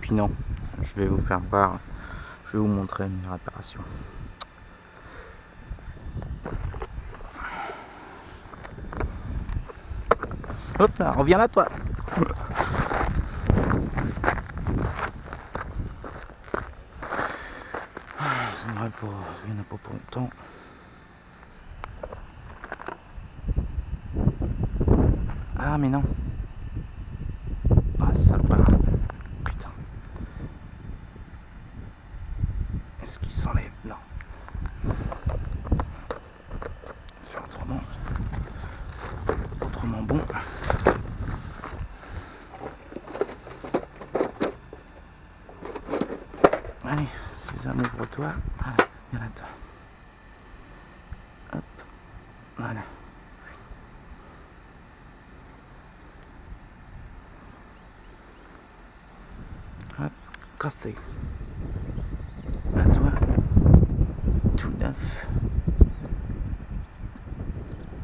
puis non, je vais vous faire voir, je vais vous montrer une réparation. Hop là, reviens là toi. Il n'y en a pas pour longtemps. Ah mais non. Ah ça va. Putain. Est-ce qu'il s'enlève? Non. C'est autrement bon. Allez, Sésame, ouvre-toi. Allez, viens là-dedans. Hop, voilà. Hop, cassé. À toi, tout neuf.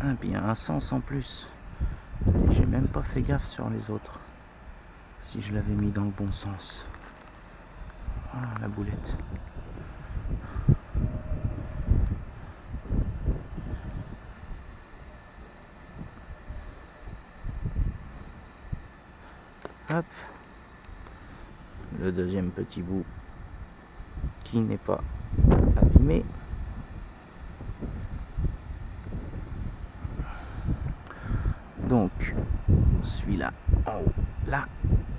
Ah bien, un sens en plus. J'ai même pas fait gaffe sur les autres. Si je l'avais mis dans le bon sens. Ah, la boulette. Hop. Le deuxième petit bout qui n'est pas abîmé. Donc, celui-là en haut, là,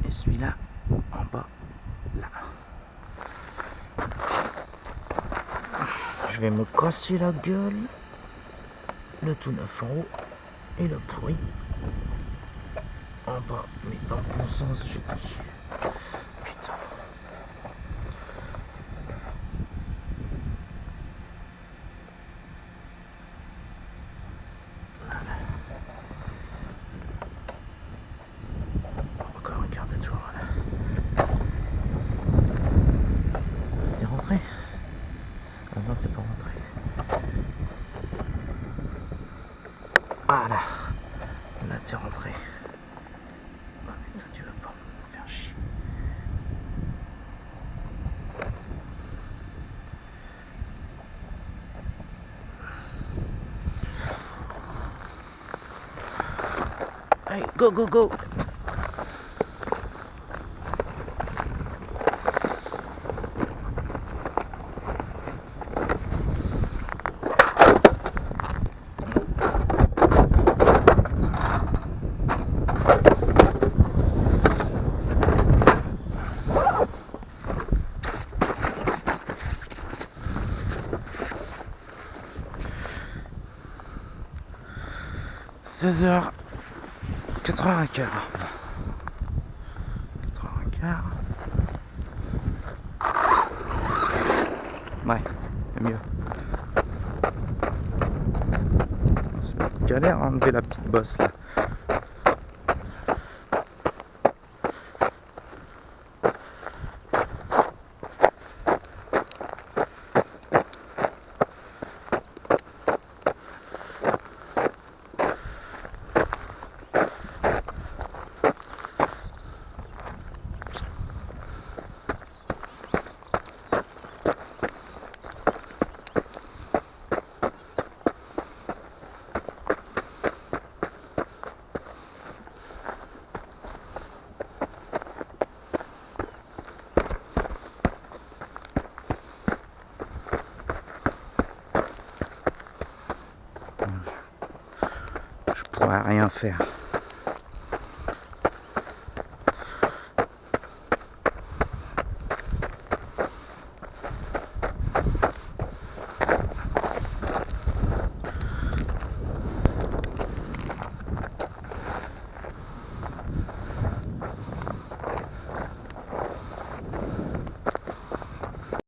et celui-là en bas, là. Je vais me casser la gueule. Le tout neuf en haut et le pourri en bas, mais dans le bon sens, j'ai dit. Putain. Voilà. Encore un quart de tour là. T'es rentré? Ah non, t'es pas rentré. Voilà. Là, t'es rentré. Ah, mais toi, tu vas pas me faire chier. Allez, go, go, go! « 16h, 4h15. 4h15. Ouais, c'est mieux. C'est galère à enlever la petite bosse là. Je pourrais rien faire.